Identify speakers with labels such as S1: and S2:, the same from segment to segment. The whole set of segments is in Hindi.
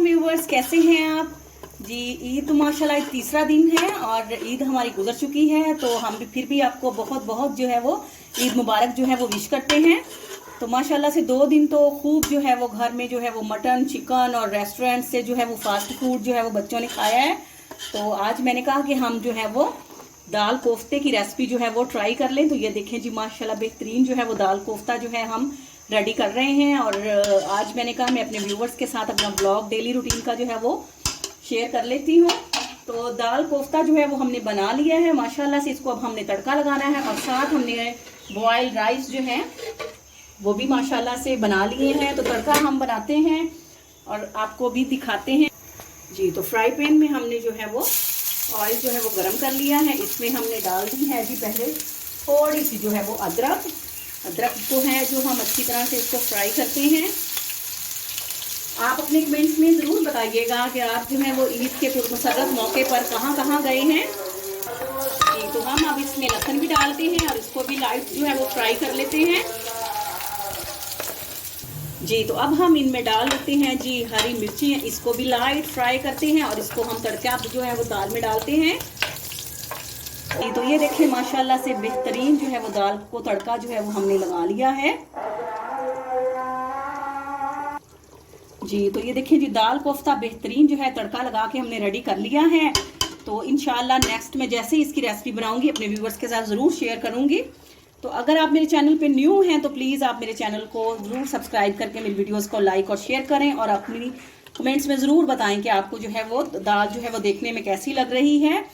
S1: वालेकुम व्यूवर्स, कैसे हैं आप जी। ईद तो माशाल्लाह तीसरा दिन है और ईद हमारी गुजर चुकी है, तो हम भी फिर भी आपको बहुत बहुत जो है वो ईद मुबारक जो है वो विश करते हैं। तो माशाल्लाह से 2 दिन तो खूब जो है वो घर में जो है वो मटन चिकन और रेस्टोरेंट से जो है वो फास्ट फूड जो है वो बच्चों ने खाया है। तो आज मैंने कहा कि हम जो है वो दाल कोफ्ते की रेसिपी जो है वो ट्राई कर लें। तो ये देखें जी, माशाल्लाह बेहतरीन जो है वो दाल कोफ्ता जो है हम रेडी कर रहे हैं। और आज मैंने कहा मैं अपने व्यूवर्स के साथ अपना ब्लॉग डेली रूटीन का जो है वो शेयर कर लेती हूँ। तो दाल कोफ्ता जो है वो हमने बना लिया है माशाल्लाह से। इसको अब हमने तड़का लगाना है और साथ हमने बॉइल्ड राइस जो है वो भी माशाल्लाह से बना लिए हैं। तो तड़का हम बनाते हैं और आपको भी दिखाते हैं जी। तो फ्राई पैन में हमने जो है वो ऑयल जो है वो गरम कर लिया है। इसमें हमने डाल दी है जी पहले थोड़ी सी जो है वो अदरक को है जो हम अच्छी तरह से इसको फ्राई करते हैं। आप अपने कमेंट्स में ज़रूर बताइएगा कि आप जो है वो ईद के पुरमसरत मौके पर कहाँ कहाँ गए हैं जी। तो हम अब इसमें लहसुन भी डालते हैं और इसको भी लाइट जो है वो फ्राई कर लेते हैं जी। तो अब हम इनमें डाल लेते हैं जी हरी मिर्ची, इसको भी लाइट फ्राई करते हैं और इसको हम तड़का जो है वो दाल में डालते हैं। तो ये देखें माशाल्लाह से बेहतरीन जो है वो दाल को तड़का जो है वो हमने लगा लिया है जी। तो ये देखिए जी, दाल कोफ्ता बेहतरीन जो है तड़का लगा के हमने रेडी कर लिया है। तो इंशाल्लाह नेक्स्ट में जैसे ही इसकी रेसिपी बनाऊंगी अपने व्यूवर्स के साथ ज़रूर शेयर करूंगी। तो अगर आप मेरे चैनल पे न्यू हैं तो प्लीज़ आप मेरे चैनल को ज़रूर सब्सक्राइब करके मेरी वीडियोस को लाइक और शेयर करें और अपनी कमेंट्स में ज़रूर बताएं कि आपको जो है वो दाल जो है वो देखने में कैसी लग रही है।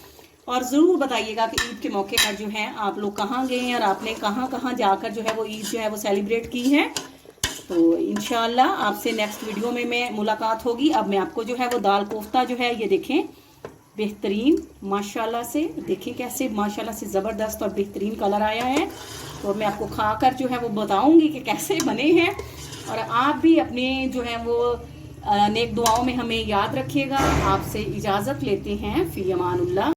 S1: और ज़रूर बताइएगा कि ईद के मौके पर जो है आप लोग कहाँ गए हैं और आपने कहाँ कहाँ जाकर जो है वो ईद जो है वो सेलिब्रेट की है। तो इंशाल्लाह आपसे नेक्स्ट वीडियो में मैं मुलाकात होगी। अब मैं आपको जो है वो दाल कोफ्ता जो है ये देखें बेहतरीन माशाल्लाह से, देखें कैसे माशाल्लाह से ज़बरदस्त और बेहतरीन कलर आया है। तो मैं आपको खाकर जो है वो बताऊंगी कि कैसे बने हैं। और आप भी अपने जो है वो नेक दुआओं में हमें याद रखिएगा। आपसे इजाज़त लेते हैं, फ़ी अमानुल्लाह।